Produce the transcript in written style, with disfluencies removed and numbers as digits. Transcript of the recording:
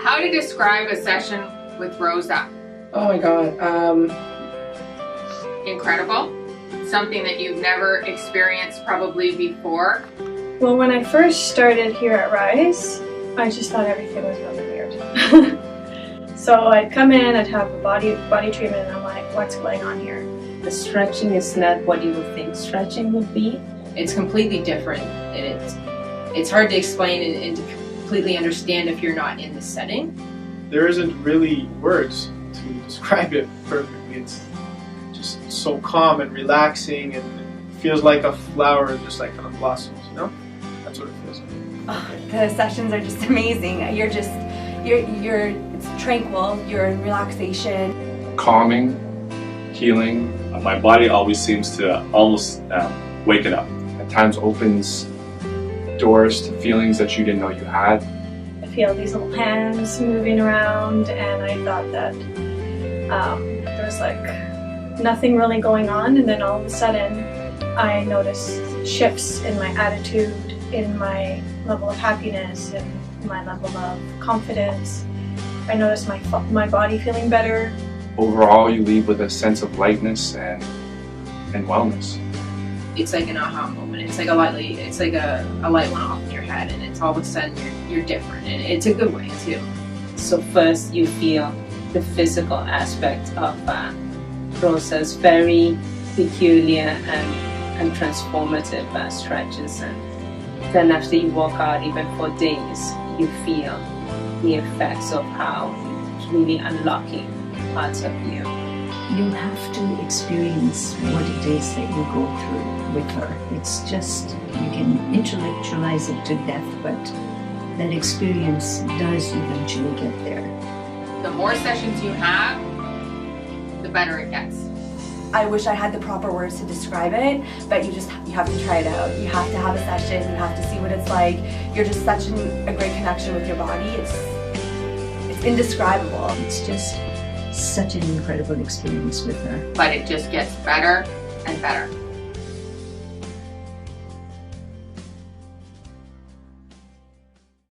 How to describe a session with Rosa? Oh my God. Incredible. Something that you've never experienced probably before. Well, when I first started here at Rise, I just thought everything was really weird. So I'd come in, I'd have a body treatment, and I'm like, what's going on here? The stretching is not what you would think stretching would be. It's completely different, and it's hard to explain and to completely understand if you're not in the setting. There isn't really words to describe it perfectly. It's just so calm and relaxing, and it feels like a flower just like kind of blossoms, you know? That's what it feels like. Oh, the sessions are just amazing. It's tranquil, you're in relaxation. Calming, healing. My body always seems to almost wake it up. At times opens doors to feelings that you didn't know you had. I feel these little hands moving around, and I thought that there was like nothing really going on, and then all of a sudden I noticed shifts in my attitude, in my level of happiness, in my level of confidence. I noticed my body feeling better. Overall, you leave with a sense of lightness and wellness. It's like an aha moment. It's like a light went off in your head, and it's all of a sudden you're different, and it's a good way too. So first you feel the physical aspect of Rosa's very peculiar and transformative stretches, and then after you walk out, even for days, you feel the effects of how it's really unlocking parts of you. You have to experience what it is that you go through with her. It's just, you can intellectualize it to death, but that experience does eventually get there. The more sessions you have, the better it gets. I wish I had the proper words to describe it, but you have to try it out. You have to have a session, you have to see what it's like. You're just such a great connection with your body. It's indescribable. It's just such an incredible experience with her. But it just gets better and better.